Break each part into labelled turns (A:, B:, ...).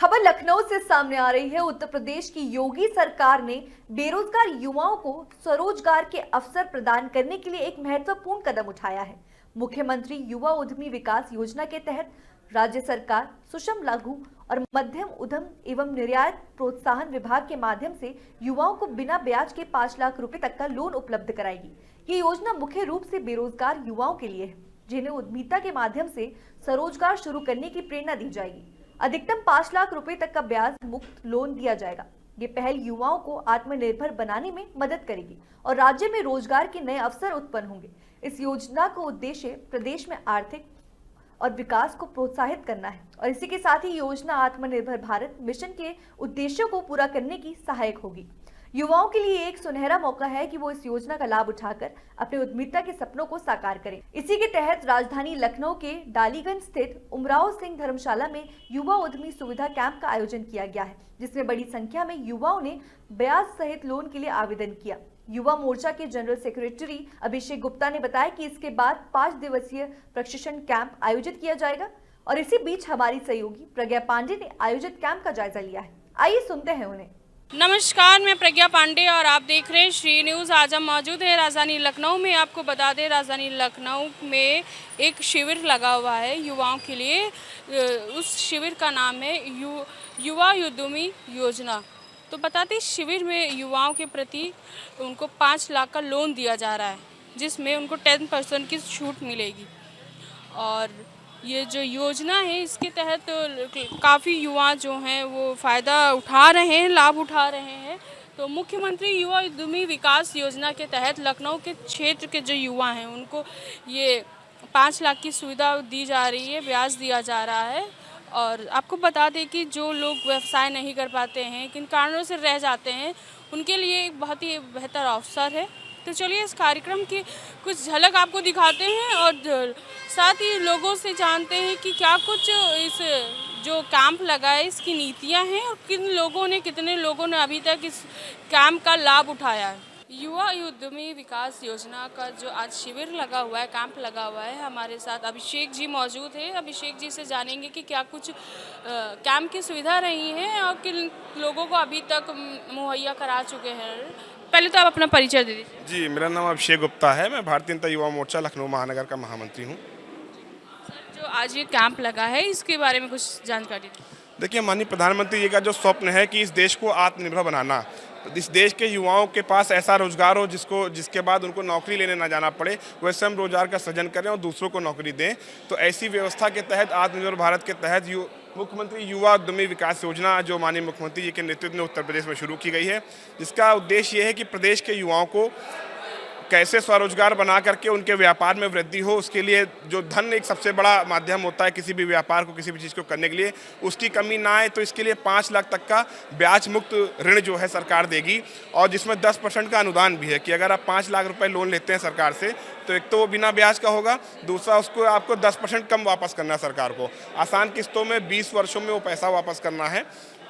A: खबर लखनऊ से सामने आ रही है। उत्तर प्रदेश की योगी सरकार ने बेरोजगार युवाओं को स्वरोजगार के अवसर प्रदान करने के लिए एक महत्वपूर्ण कदम उठाया है। मुख्यमंत्री युवा उद्यमी विकास योजना के तहत राज्य सरकार सूक्ष्म लघु और मध्यम उद्यम एवं निर्यात प्रोत्साहन विभाग के माध्यम से युवाओं को बिना ब्याज के 5 लाख रुपए तक का लोन उपलब्ध कराएगी। ये योजना मुख्य रूप से बेरोजगार युवाओं के लिए है, जिन्हें उद्यमिता के माध्यम से स्वरोजगार शुरू करने की प्रेरणा दी जाएगी। अधिकतम 5 लाख रुपए तक का ब्याज मुक्त लोन दिया जाएगा। ये पहल युवाओं को आत्मनिर्भर बनाने में मदद करेगी और राज्य में रोजगार के नए अवसर उत्पन्न होंगे। इस योजना का उद्देश्य प्रदेश में आर्थिक और विकास को प्रोत्साहित करना है और इसी के साथ ही योजना आत्मनिर्भर भारत मिशन के उद्देश्यों को पूरा करने की सहायक होगी। युवाओं के लिए एक सुनहरा मौका है कि वो इस योजना का लाभ उठाकर अपने उद्यमिता के सपनों को साकार करें। इसी के तहत राजधानी लखनऊ के डालीगंज स्थित उमराव सिंह धर्मशाला में युवा उद्यमी सुविधा कैंप का आयोजन किया गया है, जिसमें बड़ी संख्या में युवाओं ने ब्याज सहित लोन के लिए आवेदन किया। युवा मोर्चा के जनरल सेक्रेटरी अभिषेक गुप्ता ने बताया कि इसके बाद 5 दिवसीय प्रशिक्षण कैंप आयोजित किया जाएगा और इसी बीच हमारी सहयोगी प्रज्ञा पांडे ने आयोजित कैंप का जायजा लिया है। आइए सुनते हैं उन्हें।
B: नमस्कार, मैं प्रज्ञा पांडे और आप देख रहे हैं श्री न्यूज़। आज हम मौजूद है राजधानी लखनऊ में। आपको बता दें, राजधानी लखनऊ में एक शिविर लगा हुआ है युवाओं के लिए। उस शिविर का नाम है युवा उद्यमी योजना। तो बताते शिविर में युवाओं के प्रति उनको 5 लाख का लोन दिया जा रहा है, जिसमें उनको 10% की छूट मिलेगी। और ये जो योजना है, इसके तहत काफ़ी युवा जो हैं वो फ़ायदा उठा रहे हैं, लाभ उठा रहे हैं। तो मुख्यमंत्री युवा उद्यमी विकास योजना के तहत लखनऊ के क्षेत्र के जो युवा हैं उनको ये 5 लाख की सुविधा दी जा रही है, ब्याज दिया जा रहा है। और आपको बता दें कि जो लोग व्यवसाय नहीं कर पाते हैं, किन कारणों से रह जाते हैं, उनके लिए एक बहुत ही बेहतर अवसर है। तो चलिए इस कार्यक्रम की कुछ झलक आपको दिखाते हैं और साथ ही लोगों से जानते हैं कि क्या कुछ इस जो कैंप लगा है इसकी नीतियां हैं और कितने लोगों ने अभी तक इस कैंप का लाभ उठाया है। युवा उद्यमी विकास योजना का जो आज शिविर लगा हुआ है, कैंप लगा हुआ है, हमारे साथ अभिषेक जी मौजूद है। अभिषेक जी से जानेंगे कि क्या कुछ कैंप की सुविधा रही है और किन लोगों को अभी तक मुहैया करा चुके हैं। पहले तो आप अपना परिचय दे दीजिए।
C: जी, मेरा नाम अभिषेक गुप्ता है। मैं भारतीय जनता युवा मोर्चा लखनऊ महानगर का महामंत्री हूँ।
B: सर, जो आज ये कैंप लगा है इसके बारे में कुछ जानकारी दीजिए।
C: देखिए, माननीय प्रधानमंत्री जी का जो स्वप्न है कि इस देश को आत्मनिर्भर बनाना, इस देश के युवाओं के पास ऐसा रोजगार हो जिसके बाद उनको नौकरी लेने ना जाना पड़े, वह स्वयं रोजगार का सृजन करें और दूसरों को नौकरी दें। तो ऐसी व्यवस्था के तहत आत्मनिर्भर भारत के तहत मुख्यमंत्री युवा उद्यमी विकास योजना जो माननीय मुख्यमंत्री जी के नेतृत्व में उत्तर प्रदेश में शुरू की गई है, जिसका उद्देश्य ये है कि प्रदेश के युवाओं को कैसे स्वरोजगार बना करके उनके व्यापार में वृद्धि हो। उसके लिए जो धन एक सबसे बड़ा माध्यम होता है किसी भी व्यापार को, किसी भी चीज़ को करने के लिए, उसकी कमी ना आए। तो इसके लिए 5 लाख तक का ब्याज मुक्त ऋण जो है सरकार देगी और जिसमें 10% का अनुदान भी है कि अगर आप 5 लाख रुपए लोन लेते हैं सरकार से, तो एक तो वो बिना ब्याज का होगा, दूसरा उसको आपको 10% कम वापस करना है सरकार को। आसान किस्तों में 20 वर्षों में वो पैसा वापस करना है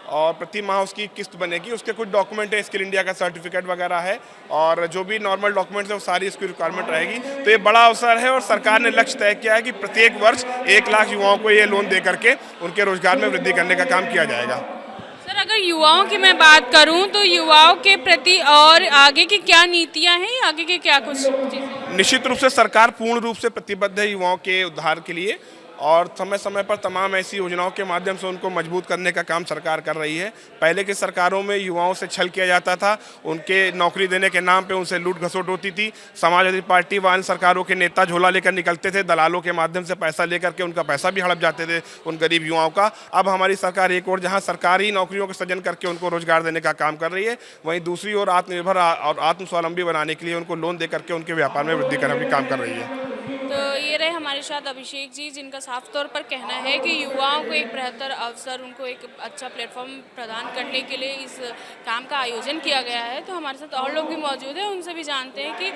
C: और प्रति माह उसकी किस्त बनेगी। उसके कुछ डॉक्यूमेंट है, स्किल इंडिया का सर्टिफिकेट वगैरह है और जो भी नॉर्मल डॉक्यूमेंट्स है वो सारी इसकी रिक्वायरमेंट रहेगी। तो ये बड़ा अवसर है और सरकार ने लक्ष्य तय किया है कि प्रत्येक वर्ष 1 लाख युवाओं को ये लोन दे करके उनके रोजगार में वृद्धि करने का काम किया जाएगा।
B: सर, अगर युवाओं की मैं बात करूं तो युवाओं के प्रति और आगे की क्या नीतियां हैं, आगे की क्या कुछ चीज़ें?
C: निश्चित रूप से सरकार पूर्ण रूप से प्रतिबद्ध है युवाओं के उद्धार के लिए और समय समय पर तमाम ऐसी योजनाओं के माध्यम से उनको मजबूत करने का काम सरकार कर रही है। पहले की सरकारों में युवाओं से छल किया जाता था, उनके नौकरी देने के नाम पे उनसे लूट घसोट होती थी। समाजवादी पार्टी व अन्य सरकारों के नेता झोला लेकर निकलते थे, दलालों के माध्यम से पैसा लेकर के उनका पैसा भी हड़प जाते थे उन गरीब युवाओं का। अब हमारी सरकार एक और जहाँ सरकारी नौकरियों का सृजन करके उनको रोजगार देने का काम कर रही है, वहीं दूसरी ओर आत्मनिर्भर और आत्मस्वावलंबी बनाने के लिए उनको लोन दे करके उनके व्यापार में वृद्धि करने का काम कर रही है।
B: तो ये रहे हमारे साथ अभिषेक जी, जिनका साफ तौर पर कहना है कि युवाओं को एक बेहतर अवसर, उनको एक अच्छा प्लेटफॉर्म प्रदान करने के लिए इस काम का आयोजन किया गया है। तो हमारे साथ और लोग भी मौजूद हैं, उनसे भी जानते हैं कि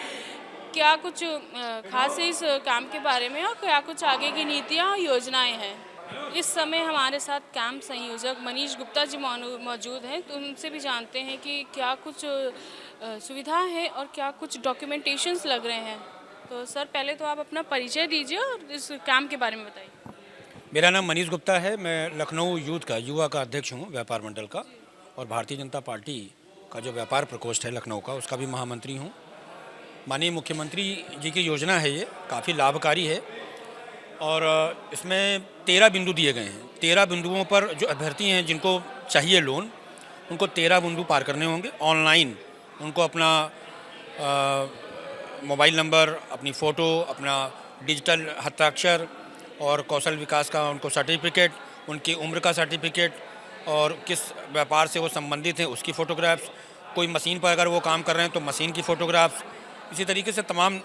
B: क्या कुछ खास है इस काम के बारे में और क्या कुछ आगे की नीतियाँ और योजनाएँ हैं। इस समय हमारे साथ कैंप संयोजक मनीष गुप्ता जी मौजूद हैं, तो उनसे भी जानते हैं कि क्या कुछ सुविधा है और क्या कुछ डॉक्यूमेंटेशंस लग रहे हैं। तो सर, पहले तो आप अपना परिचय दीजिए और इस कैंप के बारे में बताइए।
D: मेरा नाम मनीष गुप्ता है। मैं लखनऊ यूथ का युवा का अध्यक्ष हूँ, व्यापार मंडल का, और भारतीय जनता पार्टी का जो व्यापार प्रकोष्ठ है लखनऊ का, उसका भी महामंत्री हूँ। माननीय मुख्यमंत्री जी की योजना है, ये काफ़ी लाभकारी है और इसमें 13 बिंदु दिए गए हैं। 13 बिंदुओं पर जो अभ्यर्थी हैं जिनको चाहिए लोन, उनको 13 बिंदु पार करने होंगे। ऑनलाइन उनको अपना मोबाइल नंबर, अपनी फ़ोटो, अपना डिजिटल हस्ताक्षर और कौशल विकास का उनको सर्टिफिकेट, उनकी उम्र का सर्टिफिकेट और किस व्यापार से वो संबंधित हैं उसकी फ़ोटोग्राफ्स, कोई मशीन पर अगर वो काम कर रहे हैं तो मशीन की फ़ोटोग्राफ्स, इसी तरीके से तमाम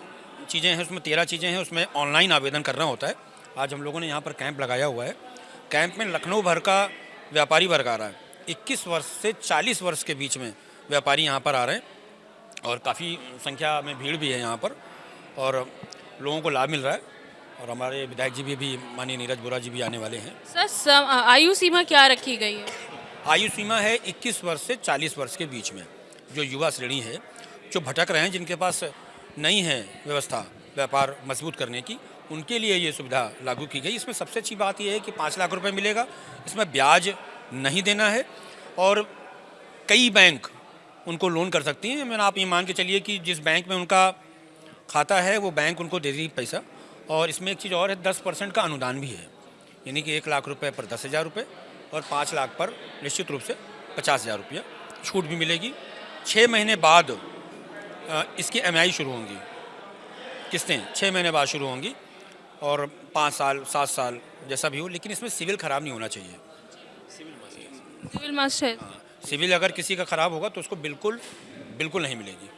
D: चीज़ें हैं। उसमें 13 चीज़ें हैं, उसमें ऑनलाइन आवेदन करना होता है। आज हम लोगों ने यहाँ पर कैंप लगाया हुआ है। कैंप में लखनऊ भर का व्यापारी वर्ग आ रहा है। 21 वर्ष से 40 वर्ष के बीच में व्यापारी यहाँ पर आ रहे हैं और काफ़ी संख्या में भीड़ भी है यहाँ पर और लोगों को लाभ मिल रहा है। और हमारे विधायक जी भी माननीय नीरज बोरा जी भी आने वाले हैं।
B: सर, आयु सीमा क्या रखी गई है?
D: आयु सीमा है 21 वर्ष से 40 वर्ष के बीच में। जो युवा श्रेणी है, जो भटक रहे हैं, जिनके पास नहीं है व्यवस्था व्यापार मजबूत करने की, उनके लिए ये सुविधा लागू की गई। इसमें सबसे अच्छी बात यह है कि 5 लाख रुपए मिलेगा, इसमें ब्याज नहीं देना है और कई बैंक उनको लोन कर सकती हैं। मैंने आप ये मान के चलिए कि जिस बैंक में उनका खाता है वो बैंक उनको दे देगी पैसा। और इसमें एक चीज़ और है, 10% का अनुदान भी है, यानी कि 1 लाख रुपए पर 10,000 रुपये और 5 लाख पर निश्चित रूप से 50,000 रुपया छूट भी मिलेगी। 6 महीने बाद इसकी EMI शुरू होंगी, किस्तें 6 महीने बाद शुरू होंगी और 5 साल 7 साल जैसा भी हो, लेकिन इसमें सिविल ख़राब नहीं होना चाहिए।
B: सिविल मस्ट है।
D: सिविल अगर किसी का ख़राब होगा तो उसको बिल्कुल नहीं मिलेगी।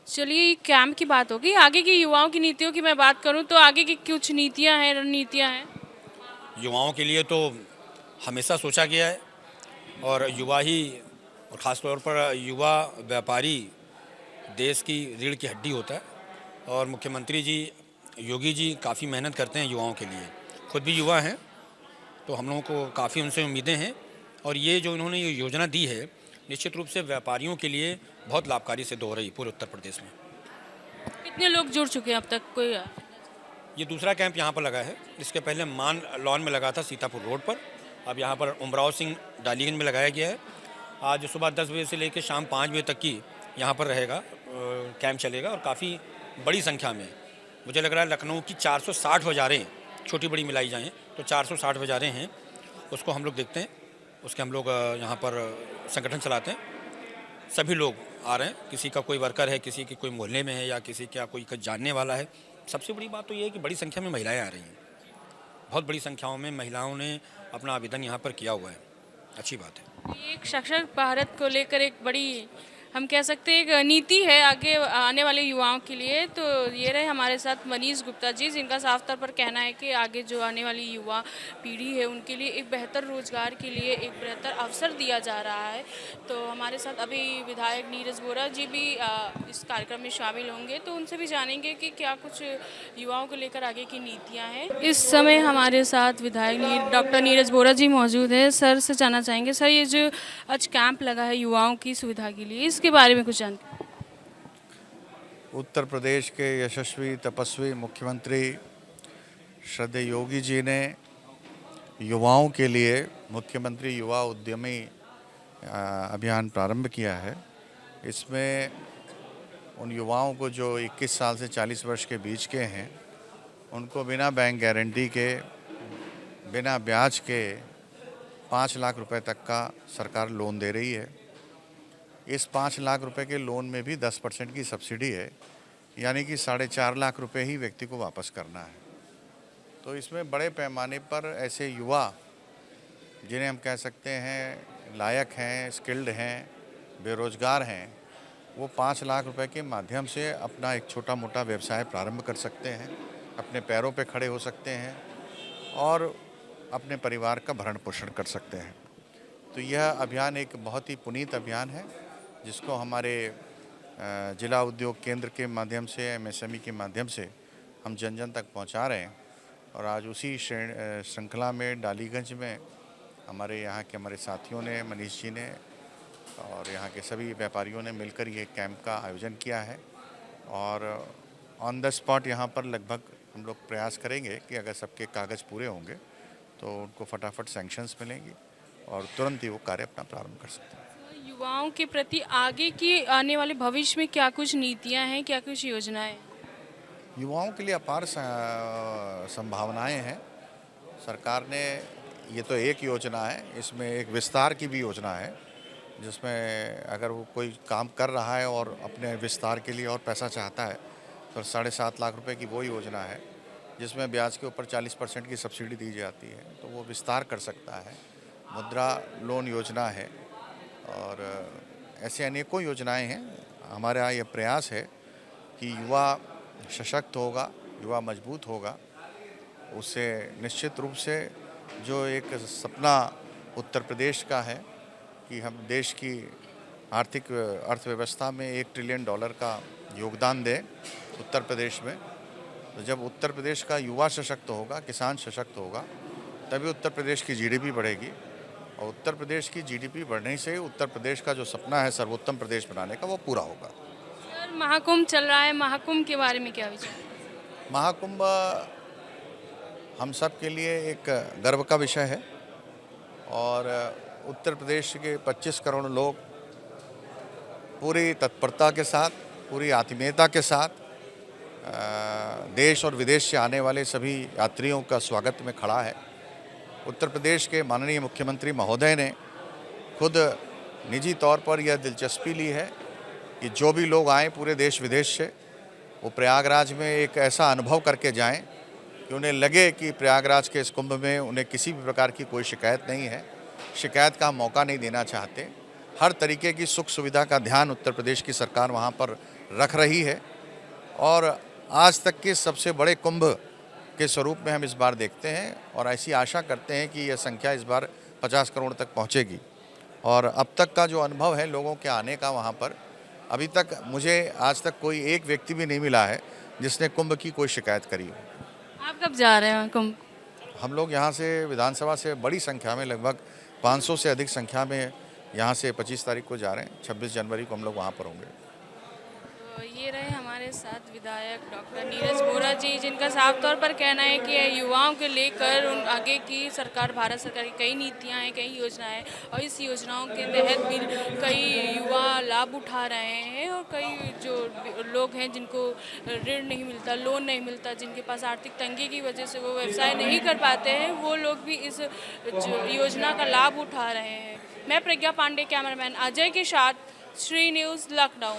B: चलिए, कैंप की बात होगी। आगे की युवाओं की नीतियों की मैं बात करूं तो आगे की कुछ नीतियां हैं, रणनीतियां हैं।
D: युवाओं के लिए तो हमेशा सोचा गया है और युवा ही, और ख़ास तौर पर युवा व्यापारी देश की रीढ़ की हड्डी होता है। और मुख्यमंत्री जी योगी जी काफ़ी मेहनत करते हैं युवाओं के लिए, खुद भी युवा हैं, तो हम लोगों को काफ़ी उनसे उम्मीदें हैं। और ये जो उन्होंने ये योजना दी है, निश्चित रूप से व्यापारियों के लिए बहुत लाभकारी सिद्ध हो रही पूरे उत्तर प्रदेश में।
B: कितने लोग जुड़ चुके हैं अब तक? कोई
D: ये दूसरा कैंप यहाँ पर लगा है। इसके पहले मान लॉन में लगा था सीतापुर रोड पर, अब यहाँ पर उमराव सिंह डालीगंज में लगाया गया है। आज सुबह 10 बजे से लेकर शाम 5 बजे तक की यहाँ पर रहेगा, कैंप चलेगा और काफ़ी बड़ी संख्या में, मुझे लग रहा है लखनऊ की 460 बाज़ारें छोटी बड़ी मिलाई जाएँ तो 460 बाज़ारें हैं, उसको हम लोग देखते हैं। उसके हम लोग यहाँ पर संगठन चलाते हैं। सभी लोग आ रहे हैं, किसी का कोई वर्कर है, किसी की कोई मोहल्ले में है या किसी का कोई जानने वाला है। सबसे बड़ी बात तो ये है कि बड़ी संख्या में महिलाएं आ रही हैं, बहुत बड़ी संख्याओं में महिलाओं ने अपना आवेदन यहाँ पर किया हुआ है। अच्छी बात है।
B: ये एक सशक्त भारत को लेकर एक बड़ी, हम कह सकते हैं, एक नीति है आगे आने वाले युवाओं के लिए। तो ये रहे हमारे साथ मनीष गुप्ता जी, जिनका साफ तौर पर कहना है कि आगे जो आने वाली युवा पीढ़ी है उनके लिए एक बेहतर रोजगार के लिए एक बेहतर अवसर दिया जा रहा है। तो हमारे साथ अभी विधायक नीरज बोरा जी भी इस कार्यक्रम में शामिल होंगे, तो उनसे भी जानेंगे कि क्या कुछ युवाओं को लेकर आगे की नीतियाँ हैं। इस समय हमारे साथ विधायक डॉक्टर नीरज बोरा जी मौजूद है। सर से जानना चाहेंगे, सर ये जो आज कैंप लगा है युवाओं की सुविधा के लिए, इसके बारे में कुछ जानकारी।
E: उत्तर प्रदेश के यशस्वी तपस्वी मुख्यमंत्री श्रद्धेय योगी जी ने युवाओं के लिए मुख्यमंत्री युवा उद्यमी अभियान प्रारंभ किया है। इसमें उन युवाओं को जो 21 साल से 40 वर्ष के बीच के हैं, उनको बिना बैंक गारंटी के, बिना ब्याज के 5 लाख रुपए तक का सरकार लोन दे रही है। इस 5 लाख रुपए के लोन में भी 10% की सब्सिडी है, यानी कि 4.5 लाख रुपए ही व्यक्ति को वापस करना है। तो इसमें बड़े पैमाने पर ऐसे युवा जिन्हें हम कह सकते हैं लायक हैं, स्किल्ड हैं, बेरोजगार हैं, वो 5 लाख रुपए के माध्यम से अपना एक छोटा मोटा व्यवसाय प्रारंभ कर सकते हैं, अपने पैरों पे खड़े हो सकते हैं और अपने परिवार का भरण पोषण कर सकते हैं। तो यह अभियान एक बहुत ही पुनीत अभियान है, जिसको हमारे जिला उद्योग केंद्र के माध्यम से, MSME के माध्यम से हम जन जन तक पहुंचा रहे हैं। और आज उसी श्रृंखला में डालीगंज में हमारे साथियों ने, मनीष जी ने और यहाँ के सभी व्यापारियों ने मिलकर ये कैंप का आयोजन किया है। और ऑन द स्पॉट यहाँ पर लगभग हम लोग प्रयास करेंगे कि अगर सबके कागज़ पूरे होंगे तो उनको फटाफट सैंक्शंस मिलेंगी और तुरंत ही वो कार्य अपना प्रारंभ कर सकते हैं।
B: युवाओं के प्रति आगे की आने वाले भविष्य में क्या कुछ नीतियां हैं, क्या कुछ योजनाएं हैं?
E: युवाओं के लिए अपार संभावनाएं हैं। सरकार ने, ये तो एक योजना है, इसमें एक विस्तार की भी योजना है, जिसमें अगर वो कोई काम कर रहा है और अपने विस्तार के लिए और पैसा चाहता है तो 7.5 लाख रुपए की वो योजना है, जिसमें ब्याज के ऊपर 40% की सब्सिडी दी जाती है, तो वो विस्तार कर सकता है। मुद्रा लोन योजना है और ऐसे अनेकों योजनाएं हैं। हमारा ये प्रयास है कि युवा सशक्त होगा, युवा मजबूत होगा, उससे निश्चित रूप से जो एक सपना उत्तर प्रदेश का है कि हम देश की आर्थिक अर्थव्यवस्था में $1 ट्रिलियन का योगदान दें उत्तर प्रदेश में, तो जब उत्तर प्रदेश का युवा सशक्त होगा, किसान सशक्त होगा, तभी उत्तर प्रदेश की जीडीपी बढ़ेगी और उत्तर प्रदेश की जीडीपी बढ़ने से उत्तर प्रदेश का जो सपना है सर्वोत्तम प्रदेश बनाने का वो पूरा होगा।
B: सर, महाकुंभ चल रहा है, महाकुंभ के बारे में क्या विचार?
E: महाकुंभ हम सब के लिए एक गर्व का विषय है और उत्तर प्रदेश के 25 करोड़ लोग पूरी तत्परता के साथ, पूरी आत्मीयता के साथ देश और विदेश से आने वाले सभी यात्रियों का स्वागत में खड़ा है। उत्तर प्रदेश के माननीय मुख्यमंत्री महोदय ने खुद निजी तौर पर यह दिलचस्पी ली है कि जो भी लोग आएँ पूरे देश विदेश से, वो प्रयागराज में एक ऐसा अनुभव करके जाएं कि उन्हें लगे कि प्रयागराज के इस कुंभ में उन्हें किसी भी प्रकार की कोई शिकायत नहीं है, शिकायत का मौका नहीं देना चाहते। हर तरीके की सुख सुविधा का ध्यान उत्तर प्रदेश की सरकार वहाँ पर रख रही है और आज तक के सबसे बड़े कुंभ के स्वरूप में हम इस बार देखते हैं और ऐसी आशा करते हैं कि यह संख्या इस बार 50 करोड़ तक पहुँचेगी। और अब तक का जो अनुभव है लोगों के आने का वहाँ पर, अभी तक मुझे आज तक कोई एक व्यक्ति भी नहीं मिला है जिसने कुंभ की कोई शिकायत करी हो।
B: आप कब जा रहे हैं कुंभ?
E: हम लोग यहाँ से विधानसभा से बड़ी संख्या में, लगभग 500 से अधिक संख्या में यहाँ से 25 तारीख को जा रहे हैं। 26 जनवरी को हम लोग वहाँ पर होंगे।
B: तो ये रहे हमारे साथ विधायक डॉक्टर नीरज वोरा जी, जिनका साफ तौर पर कहना है कि युवाओं को लेकर उन आगे की सरकार, भारत सरकार की कई नीतियां हैं, कई योजनाएं हैं और इस योजनाओं के तहत भी कई युवा लाभ उठा रहे हैं और कई जो लोग हैं जिनको ऋण नहीं मिलता, लोन नहीं मिलता, जिनके पास आर्थिक तंगी की वजह से वो व्यवसाय नहीं कर पाते हैं, वो लोग भी इस योजना का लाभ उठा रहे हैं। मैं प्रज्ञा पांडे, कैमरामैन अजय के साथ, श्री न्यूज़ लखनऊ।